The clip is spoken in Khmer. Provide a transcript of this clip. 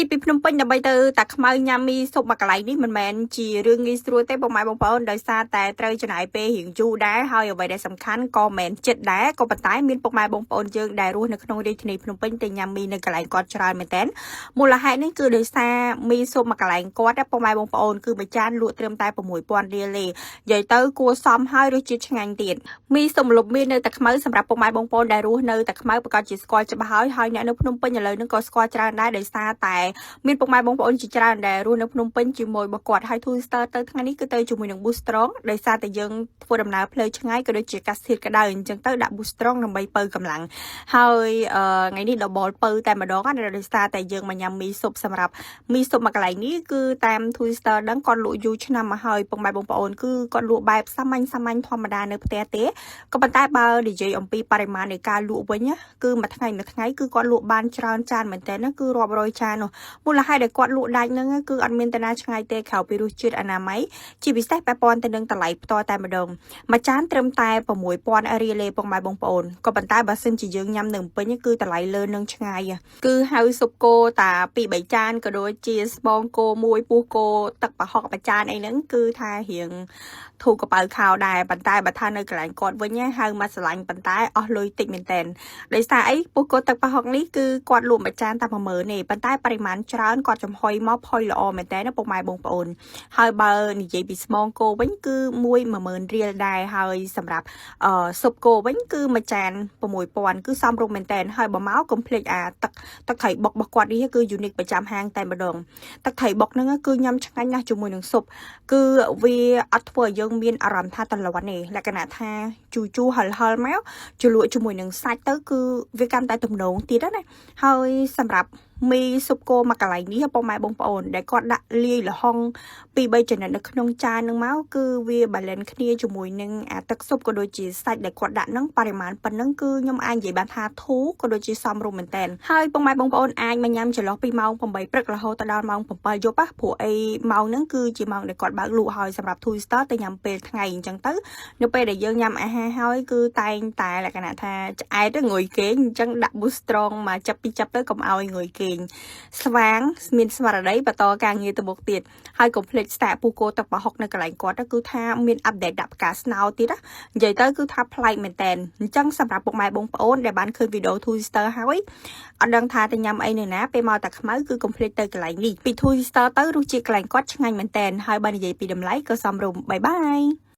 ជីពីភ្នំពេញដើម្បីទៅតាខ្មៅញ៉ាំមីស៊ុបមកកន្លែងនេះមិនមែនជារឿងងាយស្រួលទេបងប្អូនដោយសារតែត្រូវចំណាយពេលរៀងយូរដែរហើយអ្វីដែលសំខាន់ក៏មិនមែនចិត្តដែរក៏ប៉ុន្តែមានពុកម៉ែបងប្អូនយើងដែលរស់នៅក្នុងរាជធានីភ្នំពេញទៅញ៉ាំមីនៅកន្លែងគាត់ច្រើនមែនទែនមូលហេតុនេះគឺដោយសារមីស៊ុបមកកន្លែងគាត់ពុកម៉ែបងប្អូនគឺមួយចានលក់ត្រឹមតែ 6000 រៀលទេនិយាយទៅគួរសមហើយរសជាតិឆ្ងាញ់ទៀតមីស៊ុបម្លប់មីនៅតាខ្មៅសម្រាប់ពុកម៉ែបងប្អូនដែលរស់នៅតាខ្មៅប្រកាសជាស្គាល់ច្បាស់ហើយអ្នកនៅភ្នំពេញឥឡូវនេះក៏ស្គាល់ច្រើនដែរដោយសារតែមានពុកម៉ែបងប្អូនជាច្រើនដែលរស់នៅភ្នំពេញជាមួយរបស់គាត់ហើយ Twister ទៅថ្ងៃនេះគឺទៅជាមួយនឹង Boostrong ដោយសារតែយើងធ្វើដំណើរផ្លូវឆ្ងាយក៏ដូចជាកាសធាតុក្តៅអញ្ចឹងទៅដាក់ Boostrong ដើម្បីបើកម្លាំងហើយថ្ងៃនេះ double បើតែម្ដងណាដោយសារតែយើងមកញ៉ាំមីស៊ុបសម្រាប់មីស៊ុបមកកន្លែងនេះគឺតាម Twister ដឹងគាត់លក់យូរឆ្នាំមកហើយពុកម៉ែបងប្អូនគឺគាត់លក់បែបសាមញ្ញធម្មតានៅផ្ទះទេក៏ប៉ុន្តែបើនិយាយអំពីបរិមាណនៃការលក់វិញគឺមួយថ្ងៃគឺគាត់លក់បានច្រើនចានមែនតើគឺរាប់រយចាននោះមូលហេតុដែលគាត់លក់ដាច់ហ្នឹងគឺអត់មានតាណាឆ្ងាយទេក្រៅពីរសជាតិអនាម័យជាពិសេសពាក់ព័ន្ធទៅនឹងតម្លៃផ្ទាល់តែម្ដងមួយចានត្រឹមតែ 6000 រៀលទេពុកម៉ែបងប្អូនក៏ប៉ុន្តែបើសិនជាយើងញ៉ាំនៅពេញគឺតម្លៃលើនឹងឆ្ងាយគឺហៅស៊ុបគោតា2 3ចានក៏ដូចជាស្បងគោមួយពោះគោទឹកប្រហុកមួយចានអីហ្នឹងគឺថារៀងធូរកប៉ៅខោដែរប៉ុន្តែបើថានៅកន្លែងគាត់វិញហៅមកស្រឡាញ់ប៉ុន្តែអស់លុយតិចមែនតើដោយសារអីពោះគោទឹកប្រហុកនេះគឺគាត់លក់មួយចានតែ 10000 ទេប៉ុន្តែបរិមាណច្រើនគាត់ចំហុយមកផុយល្អមែនតើពុកម៉ែបងប្អូនហើយបើនិយាយពីស្មងគោវិញគឺ10000 រៀលដែរហើយសម្រាប់ស៊ុបគោវិញគឺមួយចាន 6000 គឺសមរម្យមែនតើហើយបើមកកុំភ្លេចអាទឹកត្រីបុករបស់គាត់នេះគឺ unique ប្រចាំហាងតែម្ដងទឹកត្រីបុកហ្នឹងគឺញ៉ាំឆ្ងាញ់ណាស់ជាមួយនឹងស៊ុបគឺវាអត់ធ្វើឲ្យយើងមានអារម្មណ៍ថាតលន់ទេលក្ខណៈថាជូរហឹលមកជ្រលក់ជាមួយនឹងសាច់ទៅគឺវាកាន់តែទំនងទៀតណាហើយសម្រាប់មីស៊ុបគោមកកន្លែងនេះពុកម៉ែបងប្អូនដែលគាត់ដាក់លាយល្ហុង 2-3 ចំណិតនៅក្នុងចាននឹងមកគឺវា balance គ្នាជាមួយនឹងអាទឹកស៊ុបក៏ដូចជាសាច់ដែលគាត់ដាក់ហ្នឹងបរិមាណប៉ុណ្ណឹងគឺខ្ញុំអាចនិយាយបានថាធូរក៏ដូចជាសមរម្យមែនតើហើយពុកម៉ែបងប្អូនអាចមកញ៉ាំចន្លោះពីម៉ោង 8 ព្រឹករហូតដល់ម៉ោង 7 យប់ព្រោះអីម៉ោងហ្នឹងគឺជាម៉ោងដែលគាត់បើកលក់ហើយសម្រាប់ Twister ទៅញ៉ាំពេលថ្ងៃអញ្ចឹងទៅនៅពេលដែលយើងញ៉ាំអាហារហើយគឺតែងតែលក្ខណៈថាឆ្អែតងុយគេងអញ្ចឹងដាក់ Boostrong មកចាប់ទៅកុំឲ្យងុយគេងស្វាងមានស្មារតីបន្តការងារទៅមុខទៀតហើយកុំភ្លេចស្តាក់ពូគោទឹកប្រហុកនៅកន្លែងគាត់គឺថាមានអាប់ដេតដាក់ផ្កាស្នោទៀតនិយាយទៅគឺថាប្លែកមែនតើអញ្ចឹងសម្រាប់ពុកម៉ែបងប្អូនដែលបានឃើញវីដេអូ Twister ហើយអត់ដឹងថាទៅញ៉ាំអីនៅណាពេលមកតាខ្មៅគឺកុំភ្លេចទៅកន្លែងនេះពី Twister ទៅរសជាតិកន្លែងគាត់ឆ្ងាញ់មែនតើហើយបើនិយាយពីតម្លៃក៏សមរម្យបាយ